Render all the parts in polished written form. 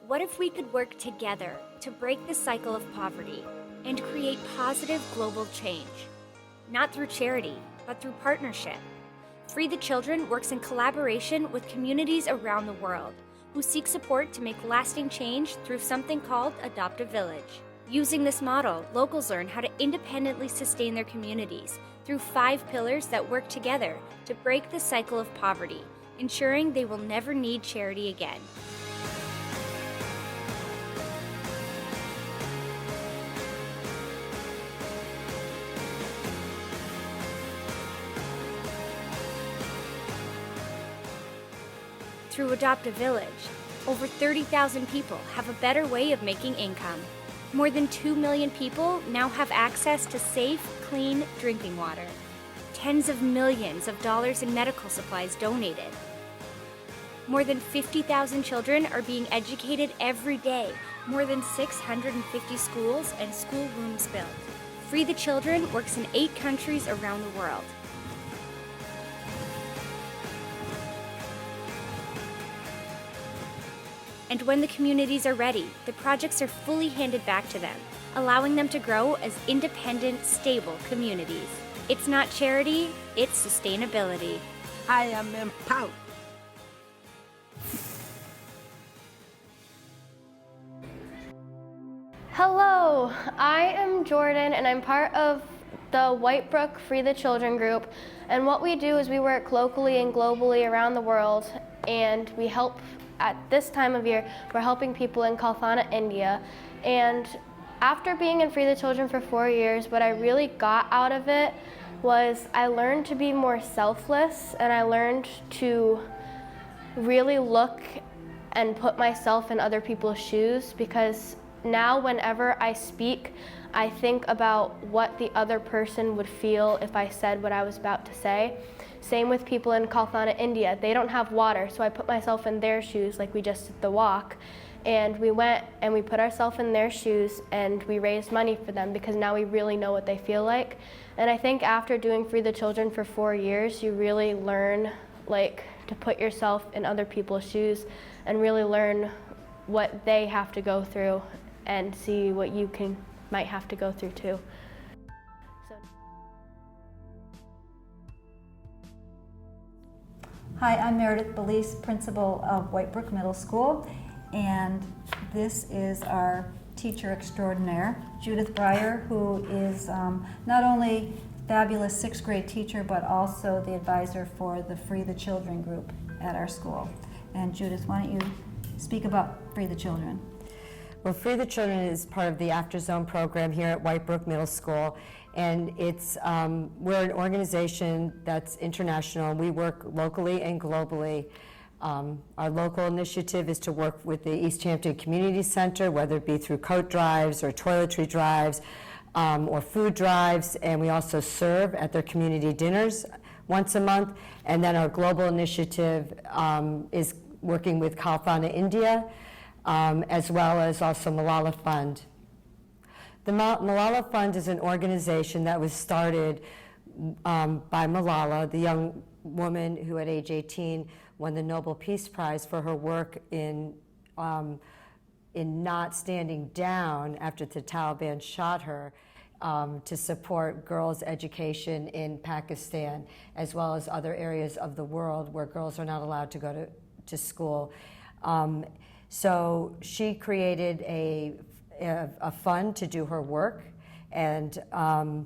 What if we could work together to break the cycle of poverty and create positive global change? Not through charity, but through partnership. Free the Children works in collaboration with communities around the world who seek support to make lasting change through something called Adopt a Village. Using this model, locals learn how to independently sustain their communities through 5 pillars that work together to break the cycle of poverty, ensuring they will never need charity again. Through Adopt a Village, over 30,000 people have a better way of making income. More than 2 million people now have access to safe, clean drinking water. Tens of millions of dollars in medical supplies donated. More than 50,000 children are being educated every day. More than 650 schools and schoolrooms built. Free the Children works in 8 countries around the world. And when the communities are ready, the projects are fully handed back to them, allowing them to grow as independent, stable communities. It's not charity, it's sustainability. I am empowered. Hello, I am Jordan and I'm part of the Whitebrook Free the Children group. And what we do is we work locally and globally around the world, and we help. At this time of year, we're helping people in Kalthana, India. And after being in Free the Children for 4 years, what I really got out of it was I learned to be more selfless, and I learned to really look and put myself in other people's shoes, because now whenever I speak, I think about what the other person would feel if I said what I was about to say. Same with people in Kalthana, India. They don't have water, so I put myself in their shoes, like we just did the walk. And we went and we put ourselves in their shoes and we raised money for them, because now we really know what they feel like. And I think after doing Free the Children for 4 years, you really learn to put yourself in other people's shoes and really learn what they have to go through and see what you might have to go through too. Hi, I'm Meredith Belize, principal of Whitebrook Middle School, and this is our teacher extraordinaire, Judith Breyer, who is not only fabulous 6th grade teacher, but also the advisor for the Free the Children group at our school. And Judith, why don't you speak about Free the Children? Well, Free the Children is part of the After Zone program here at Whitebrook Middle School, and it's we're an organization that's international. We work locally and globally. Our local initiative is to work with the East Hampton Community Center, whether it be through coat drives or toiletry drives or food drives, and we also serve at their community dinners once a month. And then our global initiative is working with Kalthana, India, as well as also Malala Fund. The Malala Fund is an organization that was started by Malala, the young woman who at age 18 won the Nobel Peace Prize for her work in not standing down after the Taliban shot her, to support girls' education in Pakistan, as well as other areas of the world where girls are not allowed to go to school. So she created a fund to do her work, and Malala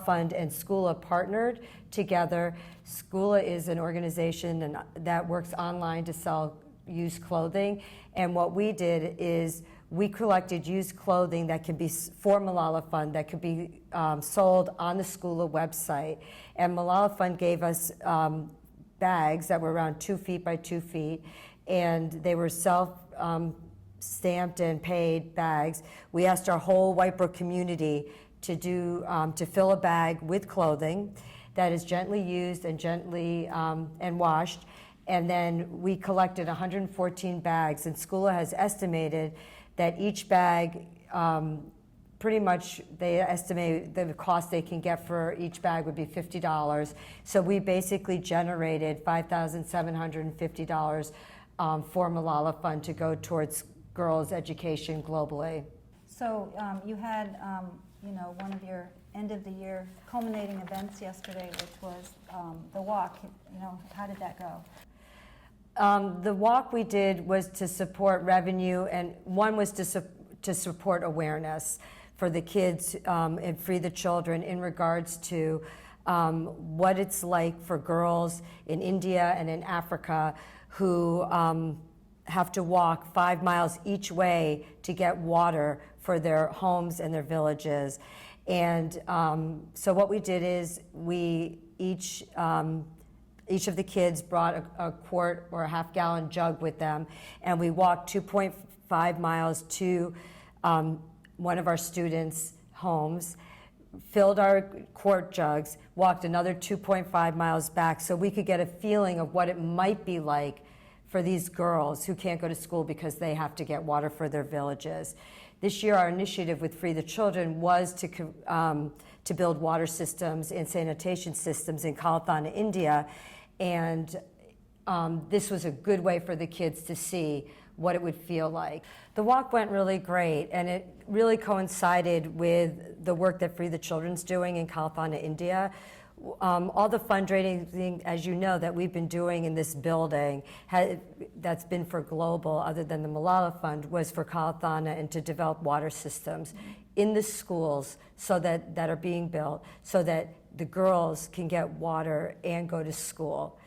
Fund and Schoola partnered together. Schoola is an organization that works online to sell used clothing, and what we did is we collected used clothing that could be for Malala Fund, that could be sold on the Schoola website, and Malala Fund gave us bags that were around 2 feet by 2 feet, and they were stamped and paid bags. We asked our whole Whitebrook community to fill a bag with clothing that is gently used and gently and washed, and then we collected 114 bags, and Schoola has estimated that each bag, pretty much they estimate the cost they can get for each bag would be $50. So we basically generated $5,750 for Malala Fund to go towards girls' education globally. So you had, one of your end of the year culminating events yesterday, which was the walk. How did that go? The walk we did was to support revenue, and one was to support awareness for the kids and Free the Children in regards to what it's like for girls in India and in Africa who have to walk 5 miles each way to get water for their homes and their villages. And so what we did is we each of the kids brought a quart or a half-gallon jug with them, and we walked 2.5 miles to one of our students' homes, filled our quart jugs, walked another 2.5 miles back so we could get a feeling of what it might be like for these girls who can't go to school because they have to get water for their villages. This year, our initiative with Free the Children was to build water systems and sanitation systems in Kalathana, India, and this was a good way for the kids to see what it would feel like. The walk went really great, and it really coincided with the work that Free the Children's doing in Kalathana, India. All the fundraising, as you know, that we've been doing in this building that's been for global, other than the Malala Fund, was for Kalathana and to develop water systems in the schools that are being built so that the girls can get water and go to school.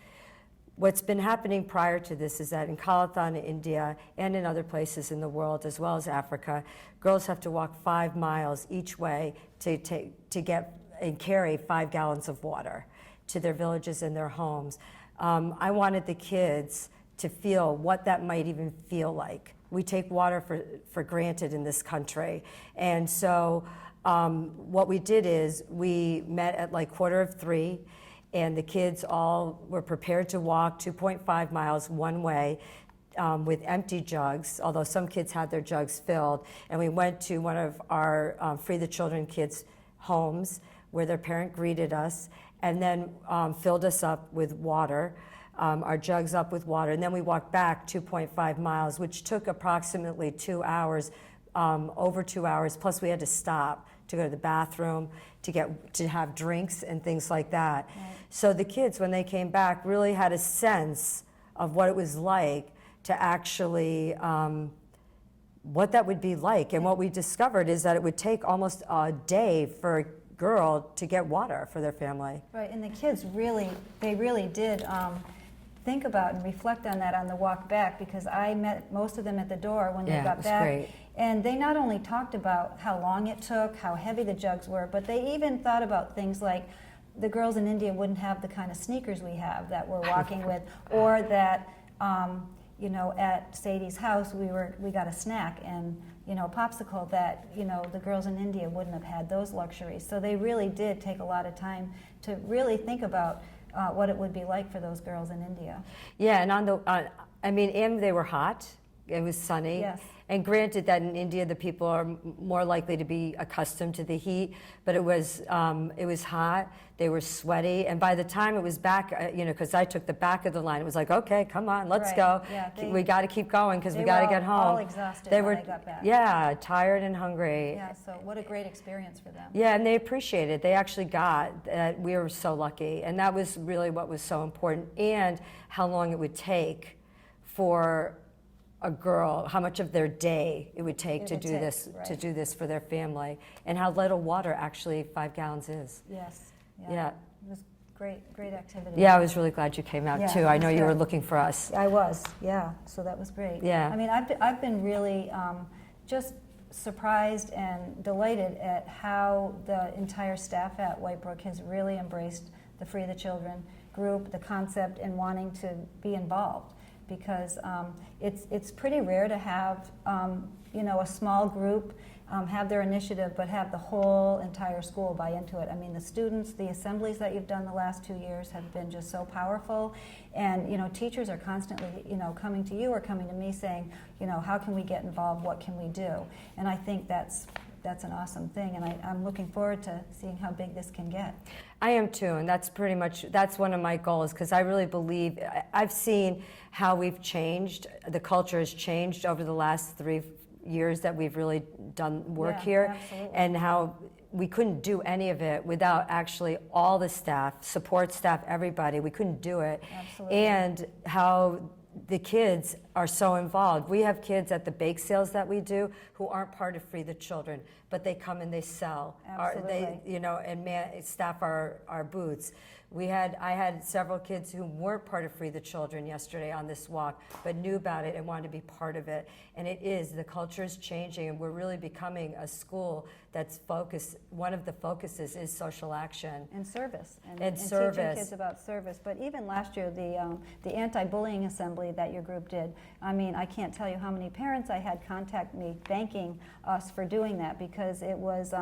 What's been happening prior to this is that in Kalathana, India, and in other places in the world, as well as Africa, girls have to walk 5 miles each way to get and carry 5 gallons of water to their villages and their homes. I wanted the kids to feel what that might even feel like. We take water for granted in this country. And so what we did is we met at like 2:45, and the kids all were prepared to walk 2.5 miles one way with empty jugs, although some kids had their jugs filled. And we went to one of our Free the Children kids' homes where their parent greeted us and then filled us up with water, our jugs up with water. And then we walked back 2.5 miles, which took approximately 2 hours, over 2 hours, plus we had to stop to go to the bathroom, to have drinks and things like that. Right. So the kids, when they came back, really had a sense of what it was like to actually, what that would be like. And what we discovered is that it would take almost a day for a girl to get water for their family. Right, and the kids really did think about and reflect on that on the walk back, because I met most of them at the door when they got back. Great. And they not only talked about how long it took, how heavy the jugs were, but they even thought about things like the girls in India wouldn't have the kind of sneakers we have that we're walking with, or that at Sadie's house we got a snack and a popsicle that the girls in India wouldn't have had those luxuries. So they really did take a lot of time to really think about what it would be like for those girls in India. Yeah, and and they were hot. It was sunny. Yes. And granted that in India the people are more likely to be accustomed to the heat, but it was hot. They were sweaty, and by the time it was back, because I took the back of the line, it was like, okay, come on, let's go. Yeah, we got to keep going because we got to get home. All exhausted when they got back. Yeah, tired and hungry. Yeah, so what a great experience for them. Yeah, and they appreciated it. They actually got that. We were so lucky, and that was really what was so important, and how long it would take for a girl, how much of their day it would take to do this for their family, and how little water actually 5 gallons is. Yes. Yeah. It was great activity. Yeah, I was really glad you came out too. I know you were looking for us. I was, yeah. So that was great. Yeah. I mean, I've been really just surprised and delighted at how the entire staff at Whitebrook has really embraced the Free the Children group, the concept, and wanting to be involved. Because it's pretty rare to have a small group have their initiative, but have the whole entire school buy into it. I mean, the students, the assemblies that you've done the last 2 years have been just so powerful, and teachers are constantly coming to you or coming to me saying, how can we get involved? What can we do? And I think that's that's an awesome thing, and I'm looking forward to seeing how big this can get. I am too, and that's one of my goals, because I really believe, I've seen how we've changed, the culture has changed over the last 3 years that we've really done work here, absolutely. and how we couldn't do any of it without actually all the staff, support staff, everybody. We couldn't do it. Absolutely. And how the kids are so involved. We have kids at the bake sales that we do who aren't part of Free the Children, but they come and they sell. Absolutely. And staff our booths. I had several kids who weren't part of Free the Children yesterday on this walk, but knew about it and wanted to be part of it. And the culture is changing, and we're really becoming a school that's focused, one of the focuses is social action. And service. And teaching service. kids about service. But even last year, the anti-bullying assembly that your group did, I mean, I can't tell you how many parents I had contact me thanking us for doing that, because it was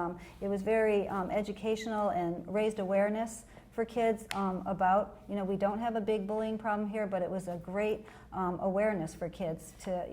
very educational and raised awareness for kids about, we don't have a big bullying problem here, but it was a great awareness for kids to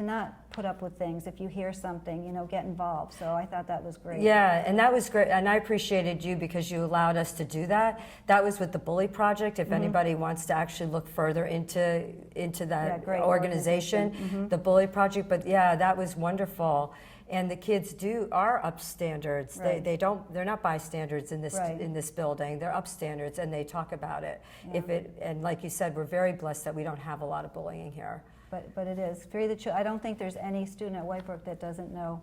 not put up with things. If you hear something, get involved. So I thought that was great. Yeah, and that was great, and I appreciated you because you allowed us to do that. That was with the Bully Project. If anybody wants to actually look further into that great organization, the Bully Project. But yeah, that was wonderful. And the kids are up standards. Right. They're not bystanders in this Right. in this building. They're up standards, and they talk about it. Yeah. And like you said, we're very blessed that we don't have a lot of bullying here. But it is Free the Children. I don't think there's any student at Whitebrook that doesn't know,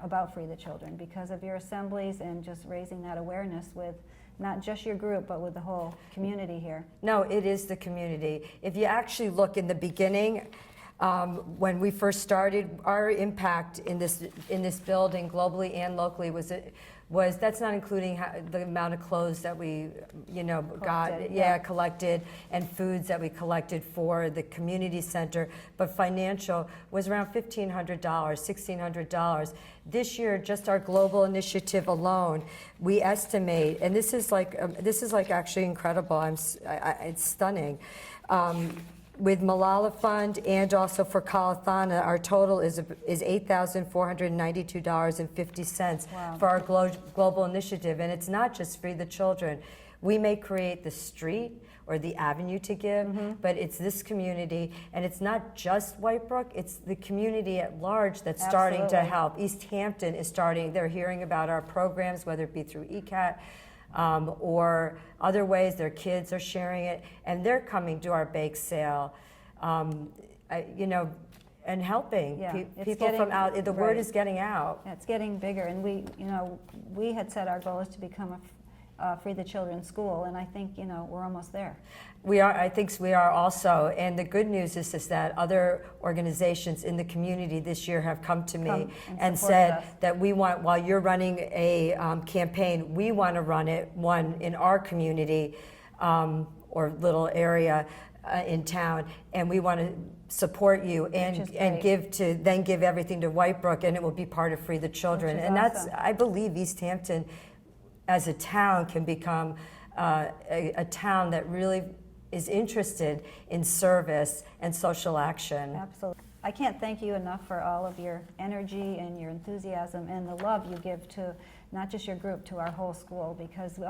about Free the Children, because of your assemblies and just raising that awareness with not just your group, but with the whole community here. No, it is the community. If you actually look in the beginning, when we first started, our impact in this building, globally and locally, was that's not including the amount of clothes that we collected, and foods that we collected for the community center, but financial was around $1,500, $1,600. This year, just our global initiative alone, we estimate, and this is like actually incredible. It's stunning. With Malala Fund and also for Kalathana, our total is $8,492.50 for our global initiative. And it's not just Free the Children. We may create the street or the avenue to give, but it's this community, and it's not just Whitebrook, it's the community at large that's starting to help. East Hampton is starting, they're hearing about our programs, whether it be through ECAT, or other ways. Their kids are sharing it, and they're coming to our bake sale, and helping people from out. The word is getting out. Yeah, it's getting bigger, and we had said our goal is to become a Free the Children school, and I think we're almost there. We are. I think we are also. And the good news is that other organizations in the community this year have come to me and said that we want, while you're running a campaign, we want to run one in our community or little area in town, and we want to support you and give everything to Whitebrook, and it will be part of Free the Children. And awesome. that's, I believe, East Hampton as a town can become a town that really is interested in service and social action. Absolutely. I can't thank you enough for all of your energy and your enthusiasm and the love you give to not just your group, to our whole school, because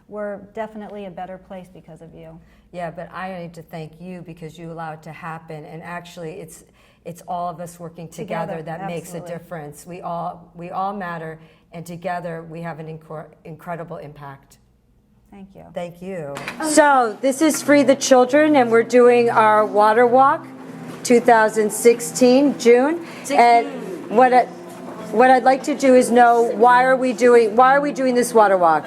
we're definitely a better place because of you. Yeah, but I need to thank you because you allow it to happen, and actually it's all of us working together that makes a difference. We all matter, and together we have an incredible impact. Thank you. Thank you. So this is Free the Children, and we're doing our water walk 2016, June. And what I'd like to do is know, why are we doing this water walk?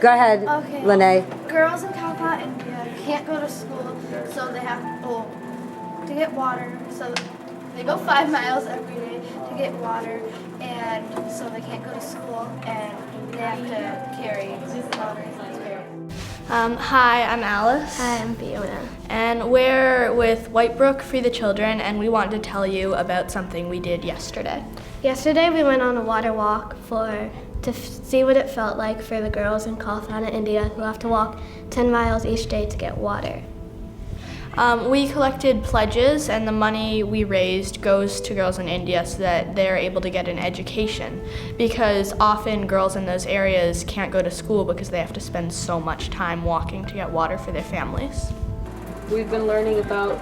Go ahead, Okay. Lene. Girls in Calcutta, India can't go to school, so they have to get water. So they go 5 miles every day to get water, and so they can't go to school, and they have to carry water. Hi, I'm Alice. Hi, I'm Fiona. And we're with Whitebrook Free the Children, and we wanted to tell you about something we did yesterday. Yesterday we went on a water walk to see what it felt like for the girls in Kalathana, India, who have to walk 10 miles each day to get water. We collected pledges, and the money we raised goes to girls in India so that they're able to get an education, because often girls in those areas can't go to school because they have to spend so much time walking to get water for their families. We've been learning about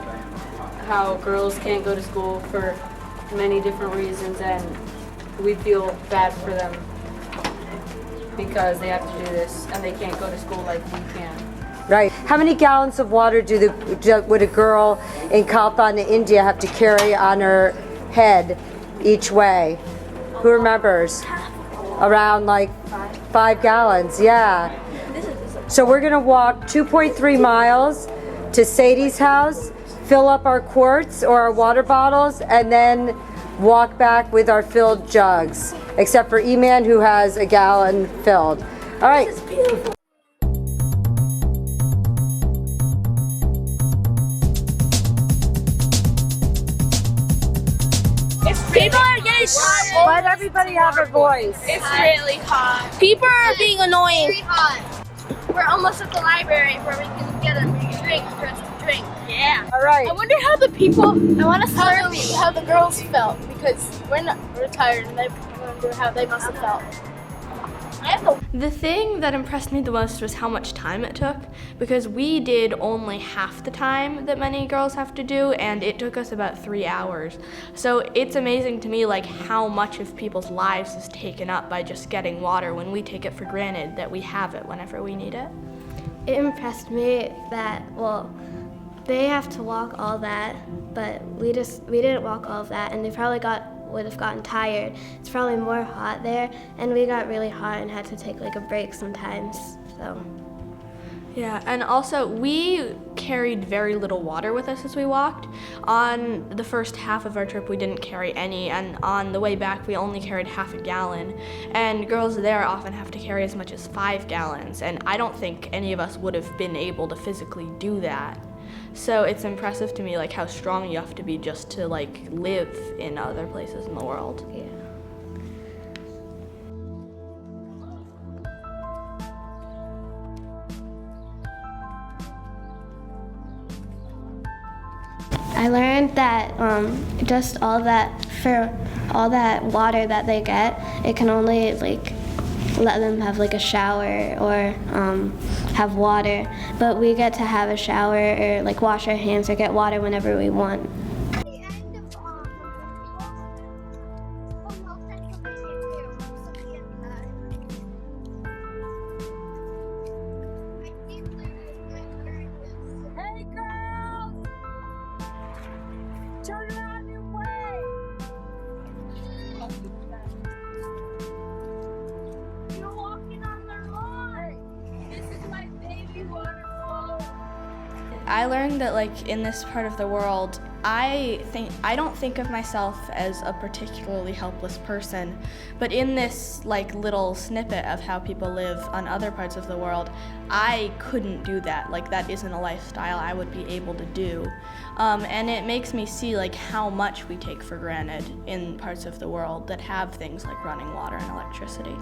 how girls can't go to school for many different reasons, and we feel bad for them because they have to do this and they can't go to school like we can. Right. How many gallons of water would a girl in Calpana, India have to carry on her head each way? Who remembers? Around like 5 gallons, yeah. So we're gonna walk 2.3 miles to Sadie's house, fill up our quarts or our water bottles, and then walk back with our filled jugs, except for Eman, who has a gallon filled. All right. People are getting hot. Let everybody have a voice. It's really hot. People are being annoying. It's hot. We're almost at the library where we can get a drink for us to drink. Yeah. All right. I wonder how the people. I want to search how the girls felt because we're tired and I wonder how they must have felt. The thing that impressed me the most was how much time it took, because we did only half the time that many girls have to do, and it took us about 3 hours. So it's amazing to me like how much of people's lives is taken up by just getting water when we take it for granted that we have it whenever we need it. It impressed me that, well, they have to walk all that, but we didn't walk all of that, and they probably would have gotten tired. It's probably more hot there, and we got really hot and had to take like a break sometimes. So Yeah, and also we carried very little water with us as we walked. On the first half of our trip we didn't carry any, and on the way back we only carried half a gallon. And girls there often have to carry as much as 5 gallons, and I don't think any of us would have been able to physically do that. So it's impressive to me like how strong you have to be just to like live in other places in the world. yeah. I learned that just all that water that they get, it can only like let them have like a shower or have water, but we get to have a shower or like wash our hands or get water whenever we want. Hey girls! Turn around and wave! You're walking on the lawn! This is my baby waterfall! I learned that like in this part of the world, I don't think of myself as a particularly helpless person, but in this like little snippet of how people live on other parts of the world, I couldn't do that. Like that isn't a lifestyle I would be able to do. And it makes me see like how much we take for granted in parts of the world that have things like running water and electricity.